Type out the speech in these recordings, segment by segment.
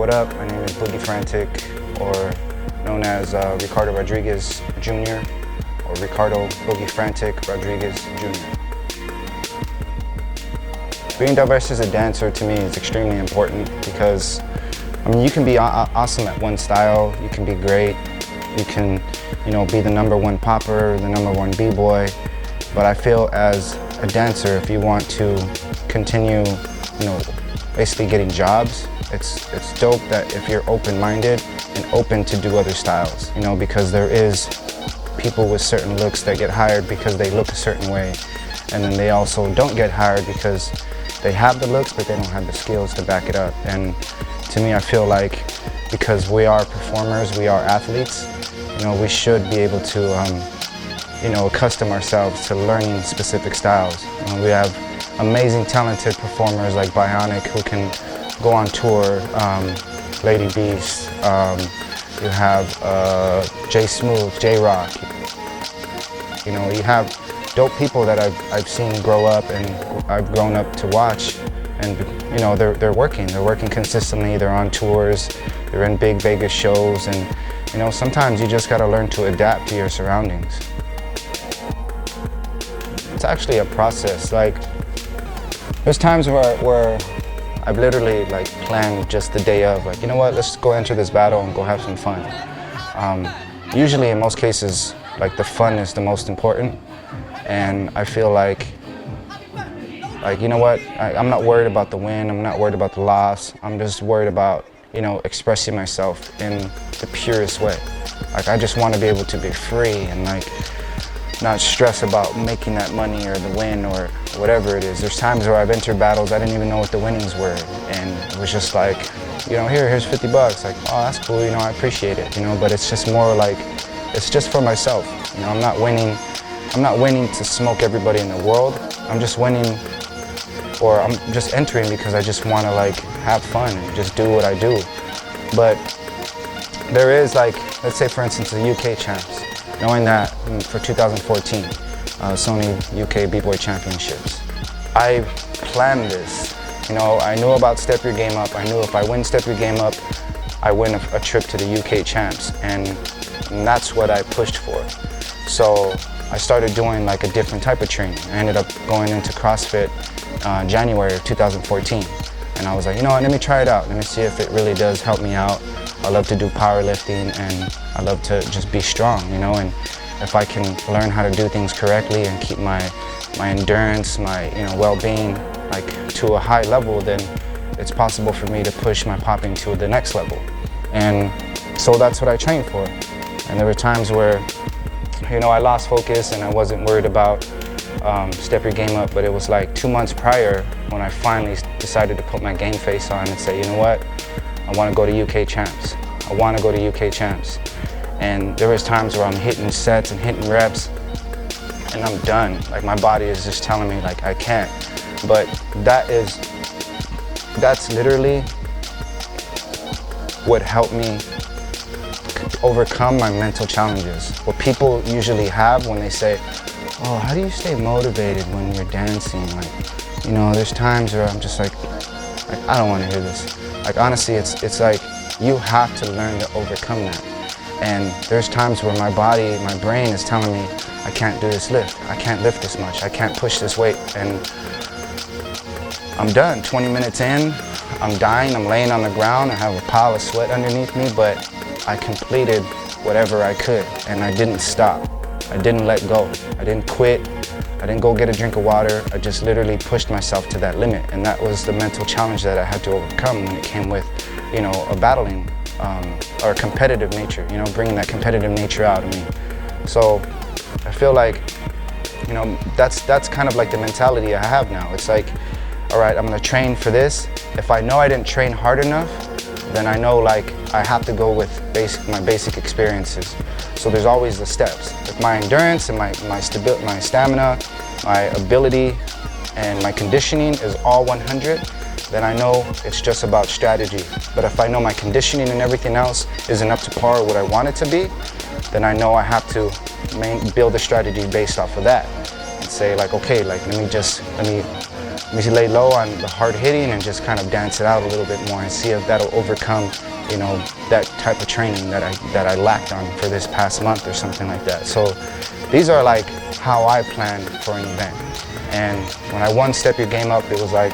What up? My name is Boogie Frantick, or known as Ricardo Rodriguez Jr., or Ricardo Boogie Frantick Rodriguez Jr. Being diverse as a dancer to me is extremely important because, I mean, you can be awesome at one style, you can be great, you can, be the #1 popper, the #1 b-boy, but I feel as a dancer, if you want to continue, basically getting jobs, it's dope that if you're open-minded and open to do other styles, because there is people with certain looks that get hired because they look a certain way, and then they also don't get hired because they have the looks but they don't have the skills to back it up. And to me, I feel like because we are performers, we are athletes, we should be able to accustom ourselves to learning specific styles. We have amazing talented performers like Bionic who can go on tour, Lady Beast, you have J Smooth, J Rock. You have dope people that I've seen grow up and I've grown up to watch, and they're working consistently, they're on tours, they're in big Vegas shows, and sometimes you just gotta learn to adapt to your surroundings. It's actually a process. Like, there's times where I've literally planned just the day of, you know what, let's go enter this battle and go have some fun. Usually in most cases, the fun is the most important, and I feel like you know what, I'm not worried about the win, I'm not worried about the loss, I'm just worried about, expressing myself in the purest way. I just want to be able to be free and not stress about making that money or the win or whatever it is. There's times where I've entered battles, I didn't even know what the winnings were, and it was just here's $50, oh, that's cool, I appreciate it, but it's just more it's just for myself. I'm not winning to smoke everybody in the world. I'm just winning, or I'm just entering because I just want to have fun and just do what I do. But there is let's say for instance the UK champs, knowing that for 2014, Sony UK B-Boy Championships. I planned this, I knew about Step Your Game Up. I knew if I win Step Your Game Up, I win a trip to the UK champs, and that's what I pushed for. So I started doing a different type of training. I ended up going into CrossFit January of 2014. And I was like, let me try it out. Let me see if it really does help me out. I love to do powerlifting, and I love to just be strong, and if I can learn how to do things correctly and keep my endurance, my well-being to a high level, then it's possible for me to push my popping to the next level. And so that's what I trained for. And there were times where I lost focus and I wasn't worried about Step Your Game Up, but it was 2 months prior when I finally decided to put my game face on and say, you know what, I want to go to UK champs. I want to go to UK champs. And there was times where I'm hitting sets and hitting reps and I'm done. My body is just telling me I can't. But that's literally what helped me overcome my mental challenges. What people usually have when they say, oh, how do you stay motivated when you're dancing? There's times where I'm just I don't want to hear this. Honestly, it's you have to learn to overcome that. And there's times where my body, my brain is telling me, I can't do this lift, I can't lift this much, I can't push this weight, and I'm done. 20 minutes in, I'm dying, I'm laying on the ground, I have a pile of sweat underneath me, but I completed whatever I could, and I didn't stop. I didn't let go. I didn't quit. I didn't go get a drink of water. I just literally pushed myself to that limit, and that was the mental challenge that I had to overcome when it came with, a battling or competitive nature, bringing that competitive nature out of me. So I feel that's kind of the mentality I have now. It's all right, I'm gonna train for this. If I know I didn't train hard enough, then I know I have to go with my basic experiences. So there's always the steps. If my endurance and my stamina, my ability, and my conditioning is all 100, then I know it's just about strategy. But if I know my conditioning and everything else isn't up to par with what I want it to be, then I know I have to build a strategy based off of that and say okay, let me lay low on the hard hitting and just kind of dance it out a little bit more and see if that'll overcome, you know, that type of training that I lacked on for this past month or something like that. So these are like how I plan for an event. And when I won Step Your Game Up, it was like,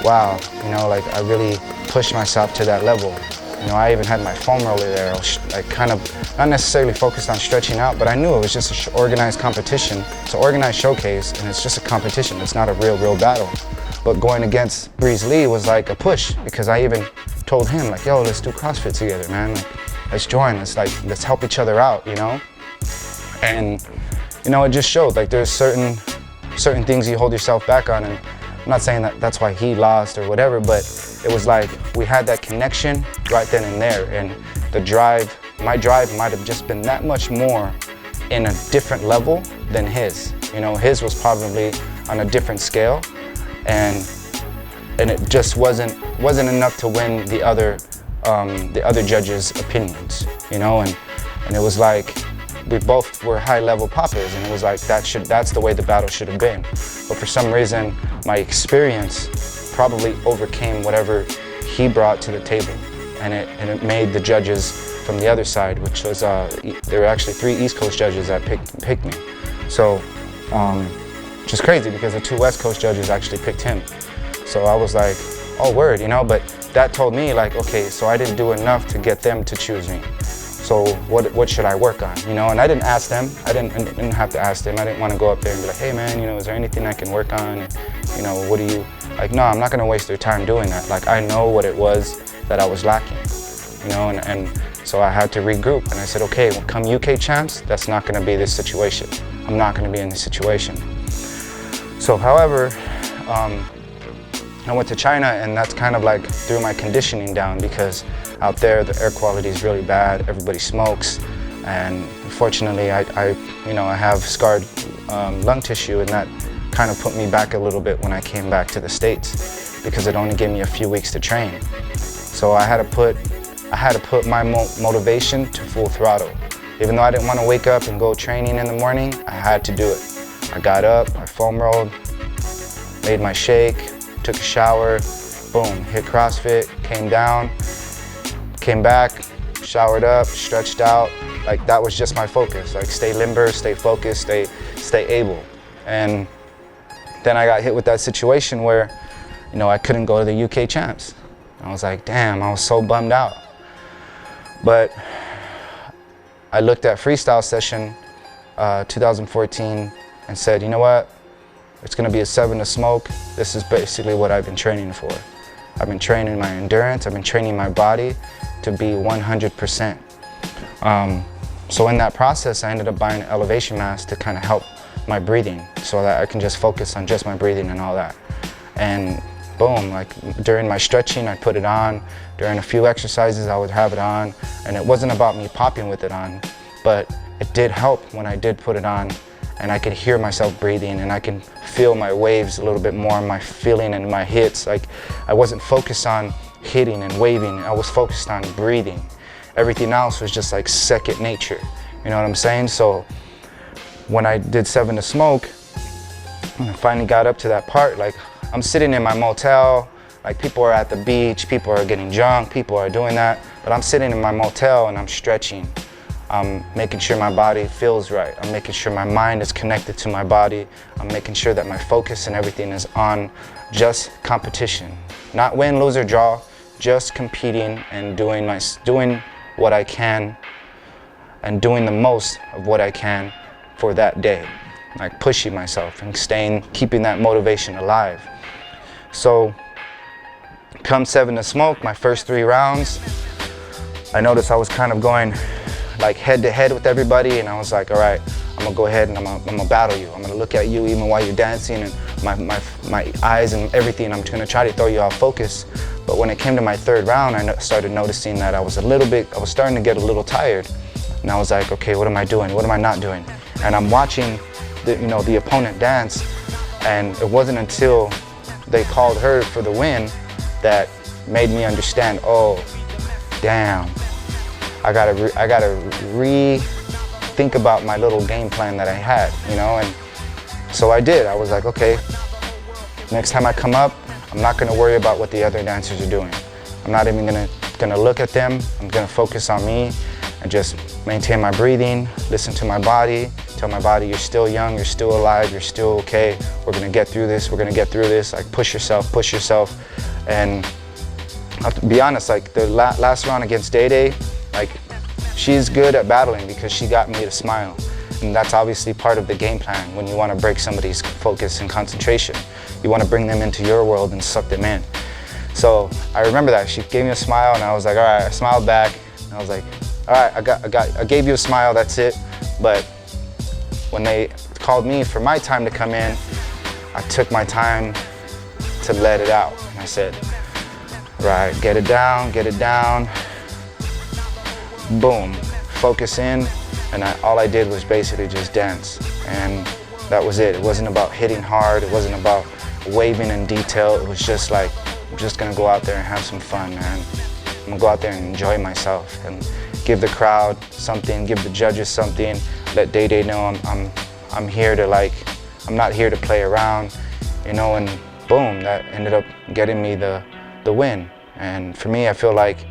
wow, you know, like I really pushed myself to that level. You know, I even had my foam roller there. I was like kind of not necessarily focused on stretching out, but I knew it was just an organized competition. It's an organized showcase, and it's just a competition. It's not a real battle. But going against Breeze Lee was like a push, because I even told him, like, yo, let's do CrossFit together, man. Like, let's join. Let's help each other out, you know? And, you know, it just showed, like, there's certain things you hold yourself back on, and I'm not saying that that's why he lost or whatever, but it was like we had that connection right then and there, and the drive, my drive might have just been that much more in a different level than his. You know, his was probably on a different scale, and it just wasn't enough to win the other judges' opinions. You know, and it was like we both were high-level poppers, and it was like that's the way the battle should have been. But for some reason, my experience probably overcame whatever he brought to the table, and it made the judges from the other side, which was there were actually 3 East Coast judges that picked me. So, which is crazy because the 2 West Coast judges actually picked him. So I was like, oh word, you know. But that told me, like, okay, so I didn't do enough to get them to choose me. So what should I work on, you know? And I didn't ask them. I didn't have to ask them. I didn't want to go up there and be like, hey man, you know, is there anything I can work on? And, you know, what do you, like, no, I'm not gonna waste their time doing that. Like, I know what it was that I was lacking, you know, and so I had to regroup, and I said, okay, well, come UK champs, that's not gonna be this situation. I'm not gonna be in this situation. So, however, I went to China, and that's kind of like threw my conditioning down, because out there the air quality is really bad. Everybody smokes, and unfortunately I have scarred lung tissue, and that kind of put me back a little bit when I came back to the States, because it only gave me a few weeks to train. So I had to put my motivation to full throttle. Even though I didn't want to wake up and go training in the morning, I had to do it. I got up, I foam rolled, made my shake, took a shower, boom, hit CrossFit, came down, came back, showered up, stretched out. Like, that was just my focus. Like, stay limber, stay focused, stay able. And then I got hit with that situation where, you know, I couldn't go to the UK champs. I was like, damn, I was so bummed out. But I looked at Freestyle Session 2014 and said, you know what? It's gonna be a 7 to smoke. This is basically what I've been training for. I've been training my endurance, I've been training my body to be 100%. So in that process, I ended up buying an elevation mask to kind of help my breathing, so that I can just focus on just my breathing and all that. And boom, like during my stretching, I put it on. During a few exercises, I would have it on. And it wasn't about me popping with it on, but it did help when I did put it on, and I could hear myself breathing, and I can feel my waves a little bit more, my feeling and my hits. Like, I wasn't focused on hitting and waving, I was focused on breathing. Everything else was just like second nature, you know what I'm saying? So when I did 7 to smoke, when I finally got up to that part, like, I'm sitting in my motel, like, people are at the beach, people are getting drunk, people are doing that, but I'm sitting in my motel and I'm stretching. I'm making sure my body feels right. I'm making sure my mind is connected to my body. I'm making sure that my focus and everything is on just competition. Not win, lose, or draw, just competing and doing what I can and doing the most of what I can for that day. Like, pushing myself and keeping that motivation alive. So, come 7 to smoke, my first 3 rounds, I noticed I was kind of going like head to head with everybody, and I was like, all right, I'm gonna go ahead and I'm gonna battle you. I'm gonna look at you even while you're dancing, and my eyes and everything, I'm gonna try to throw you off focus. But when it came to my 3rd round, I started noticing that I was starting to get a little tired. And I was like, okay, what am I doing? What am I not doing? And I'm watching the opponent dance, and it wasn't until they called her for the win that made me understand, oh, damn. I gotta rethink about my little game plan that I had, you know, and so I did. I was like, okay, Next time I come up, I'm not gonna worry about what the other dancers are doing. I'm not even gonna look at them. I'm gonna focus on me and just maintain my breathing, listen to my body, tell my body you're still young, you're still alive, you're still okay. We're gonna get through this, we're gonna get through this. Like push yourself. And I have to be honest, like the last round against Day Day, like she's good at battling because she got me to smile. And that's obviously part of the game plan when you want to break somebody's focus and concentration. You want to bring them into your world and suck them in. So I remember that. She gave me a smile and I was like, all right, I smiled back. And I was like, all right, I gave you a smile, that's it. But when they called me for my time to come in, I took my time to let it out. And I said, right, get it down, boom, focus in. And all I did was basically just dance. And that was it. It wasn't about hitting hard. It wasn't about waving in detail. It was just like, I'm just gonna go out there and have some fun, man. I'm gonna go out there and enjoy myself and give the crowd something, give the judges something, let Day Day know I'm here to like, I'm not here to play around, you know, and boom, that ended up getting me the win. And for me, I feel like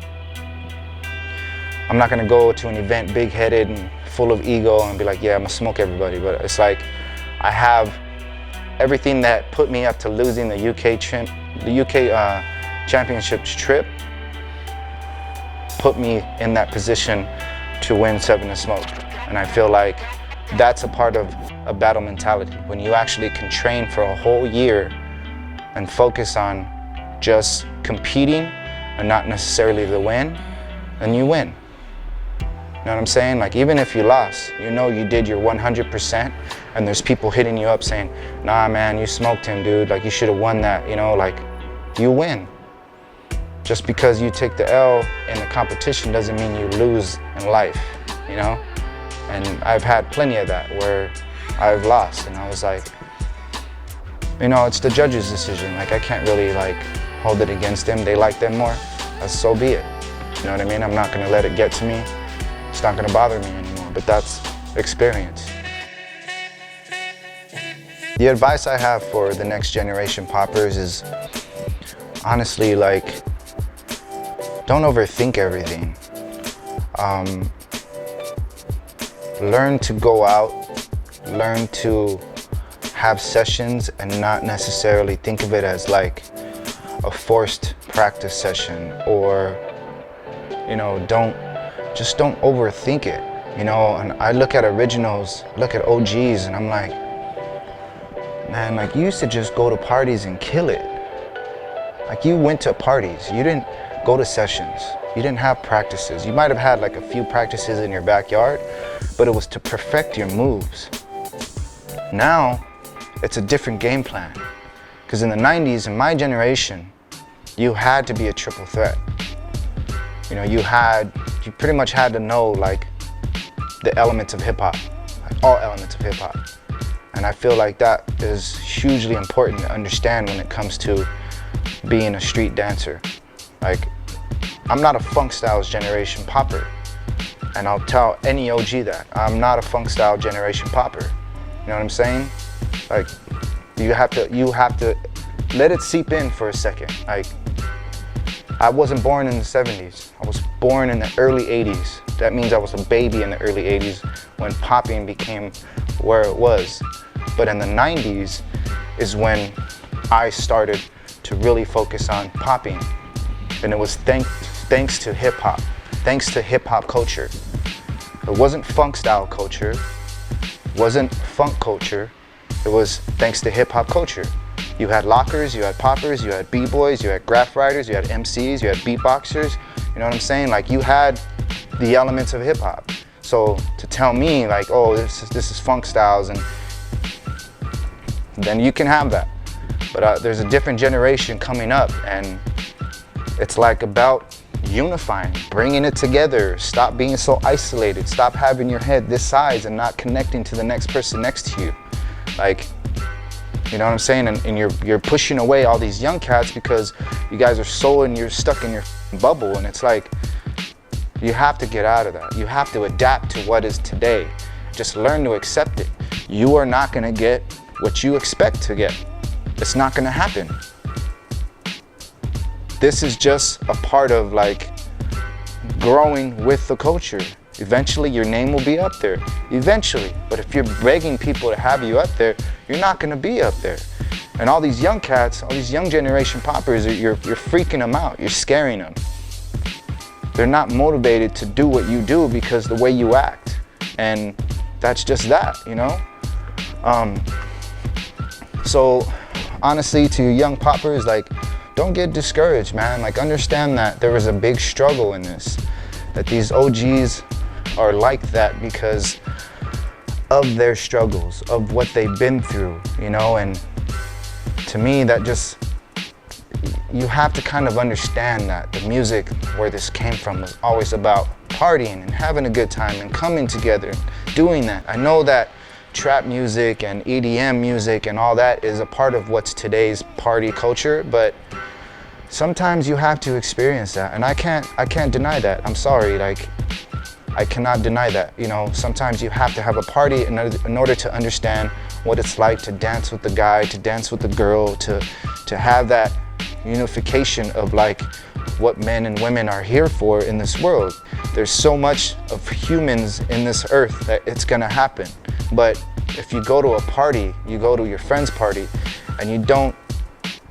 I'm not gonna go to an event big-headed and full of ego and be like, yeah, I'm gonna smoke everybody. But it's like, I have everything that put me up to losing the UK championships trip, put me in that position to win 7 to Smoke. And I feel like that's a part of a battle mentality. When you actually can train for a whole year and focus on just competing and not necessarily the win, then you win. You know what I'm saying? Like even if you lost, you know you did your 100% and there's people hitting you up saying, nah man, you smoked him, dude. Like you should have won that, you know, like you win. Just because you take the L in the competition doesn't mean you lose in life, you know? And I've had plenty of that where I've lost and I was like, you know, it's the judge's decision. Like I can't really like hold it against them. They like them more, so be it. You know what I mean? I'm not gonna let it get to me. It's not gonna bother me anymore, but that's experience. The advice I have for the next generation poppers is honestly like, don't overthink everything. Learn to go out, learn to have sessions and not necessarily think of it as like a forced practice session or, you know, just don't overthink it, you know. And I look at originals, look at OGs, and I'm like, man, like you used to just go to parties and kill it. Like you went to parties, you didn't go to sessions, you didn't have practices. You might have had like a few practices in your backyard, but it was to perfect your moves. Now, it's a different game plan. Because in the 90s, in my generation, you had to be a triple threat. You know, you pretty much had to know like the elements of hip hop, like all elements of hip hop. And I feel like that is hugely important to understand when it comes to being a street dancer. Like, I'm not a funk styles generation popper. And I'll tell any OG that. I'm not a funk style generation popper. You know what I'm saying? Like, you have to let it seep in for a second. Like, I wasn't born in the 70s. I was born in the early 80s. That means I was a baby in the early 80s when popping became where it was. But in the 90s is when I started to really focus on popping. And it was thanks to hip hop, thanks to hip hop culture. It wasn't funk style culture, it wasn't funk culture. It was thanks to hip hop culture. You had lockers, you had poppers, you had b-boys, you had graph writers, you had MCs, you had beatboxers. You know what I'm saying? Like you had the elements of hip hop. So to tell me like, oh, this is funk styles, and then you can have that. But there's a different generation coming up, and it's like about unifying, bringing it together. Stop being so isolated. Stop having your head this size and not connecting to the next person next to you. Like, you know what I'm saying? And you're pushing away all these young cats because you guys are so and you're stuck in your bubble. And it's like, you have to get out of that. You have to adapt to what is today. Just learn to accept it. You are not gonna get what you expect to get. it's not gonna happen. This is just a part of like growing with the culture. Eventually your name will be up there, eventually. But if you're begging people to have you up there, you're not gonna be up there. And all these young cats, all these young generation poppers, you're freaking them out, you're scaring them. They're not motivated to do what you do because the way you act. And that's just that, you know? So honestly, to you young poppers, like, don't get discouraged, man. Like, understand that there was a big struggle in this, that these OGs are like that because of their struggles, of what they've been through, you know? And to me, that just, you have to kind of understand that the music where this came from was always about partying and having a good time and coming together and doing that. I know that trap music and EDM music and all that is a part of what's today's party culture, but sometimes you have to experience that, and I can't deny that. I'm sorry, like, I cannot deny that. You know, sometimes you have to have a party in order to understand what it's like to dance with the guy, to dance with the girl, to have that unification of like what men and women are here for in this world. There's so much of humans in this earth that it's gonna happen. But if you go to a party, you go to your friend's party, and you don't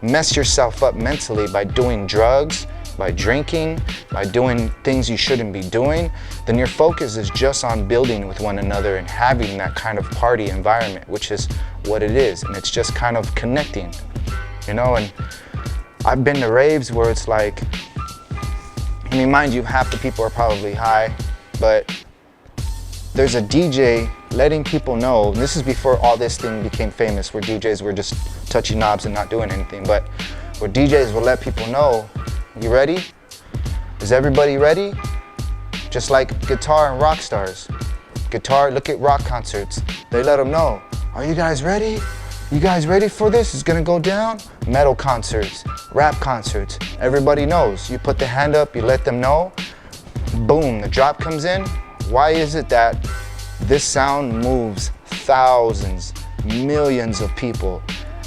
mess yourself up mentally by doing drugs, by drinking, by doing things you shouldn't be doing, then your focus is just on building with one another and having that kind of party environment, which is what it is. And it's just kind of connecting, you know? And I've been to raves where it's like, I mean, mind you, half the people are probably high, but there's a DJ letting people know, and this is before all this thing became famous, where DJs were just touching knobs and not doing anything, but where DJs will let people know, you ready? Is everybody ready? Just like guitar and rock stars. Guitar, look at rock concerts. They let them know, are you guys ready? You guys ready for this? It's gonna go down? Metal concerts, rap concerts, everybody knows. You put the hand up, you let them know, boom, the drop comes in. Why is it that this sound moves thousands, millions of people,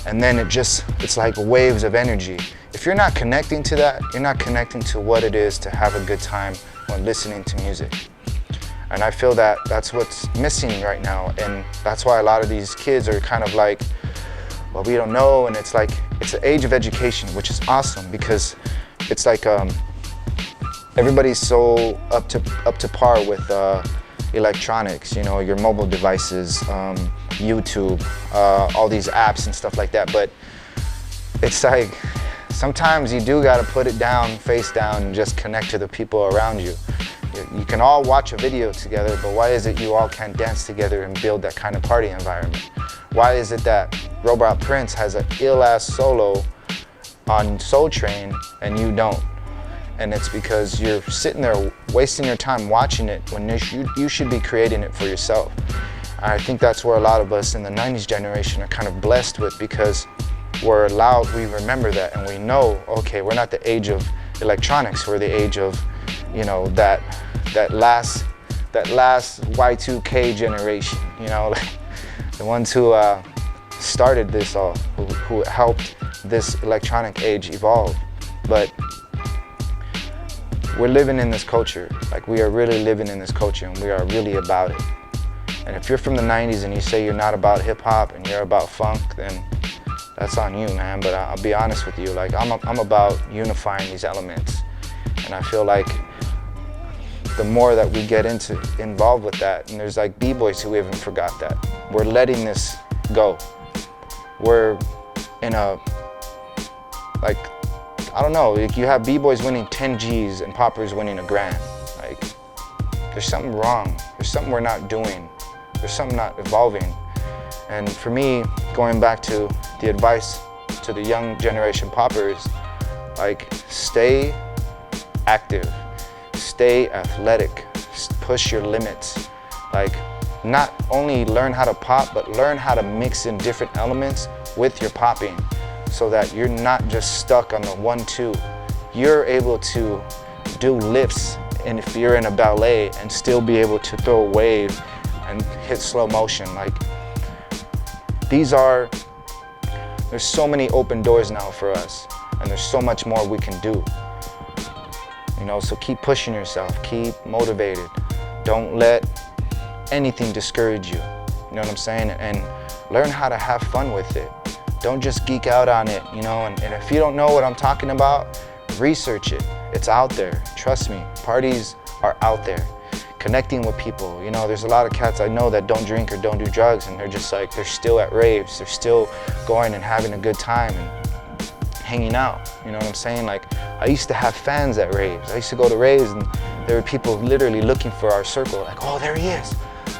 and then it's like waves of energy? If you're not connecting to that, you're not connecting to what it is to have a good time when listening to music. And I feel that that's what's missing right now, and that's why a lot of these kids are kind of like, well, we don't know, and it's like, it's an age of education, which is awesome, because it's like everybody's so up to par with electronics, you know, your mobile devices, YouTube, all these apps and stuff like that. But it's like, sometimes you do gotta put it down, face down, and just connect to the people around you. You can all watch a video together, but why is it you all can't dance together and build that kind of party environment? Why is it that Robot Prince has an ill-ass solo on Soul Train and you don't? And it's because you're sitting there wasting your time watching it when you should be creating it for yourself. I think that's where a lot of us in the 90s generation are kind of blessed with, because we're allowed, we remember that, and we know, okay, we're not the age of electronics, we're the age of, you know, that last Y2K generation, you know, like the ones who started this all, who helped this electronic age evolve. But we're living in this culture, like we are really living in this culture, and we are really about it. And if you're from the 90s and you say you're not about hip hop and you're about funk, then that's on you, man. But I'll be honest with you, like I'm about unifying these elements. And I feel like the more that we get involved with that, and there's like B-boys who even forgot that. We're letting this go. We're in a, like, I don't know, like you have B-boys winning 10 G's and poppers winning $1 grand. Like, there's something wrong. There's something we're not doing. There's something not evolving. And for me, going back to the advice to the young generation poppers, like, stay active, stay athletic, push your limits. Like, not only learn how to pop, but learn how to mix in different elements with your popping, so that you're not just stuck on the 1-2. You're able to do lifts, and if you're in a ballet, and still be able to throw a wave and hit slow motion. Like, these are There's so many open doors now for us, and there's so much more we can do. You know, so keep pushing yourself, keep motivated. Don't let anything discourage you. You know what I'm saying? And learn how to have fun with it. Don't just geek out on it, you know, and if you don't know what I'm talking about, research it. It's out there, trust me. Parties are out there. Connecting with people, you know, there's a lot of cats I know that don't drink or don't do drugs, and they're just like, they're still at raves, they're still going and having a good time and hanging out, you know what I'm saying? Like, I used to have fans at raves. I used to go to raves and there were people literally looking for our circle, like, oh, there he is.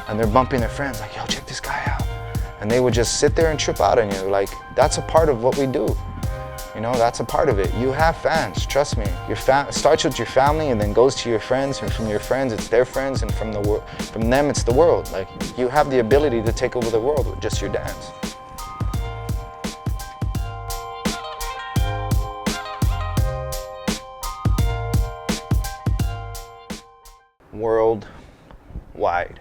And they're bumping their friends, like, yo, check this guy out. And they would just sit there and trip out on you. Like, that's a part of what we do. You know, that's a part of it. You have fans, trust me. Your starts with your family and then goes to your friends, and from your friends, it's their friends, and from them, it's the world. Like, you have the ability to take over the world with just your dance. Worldwide.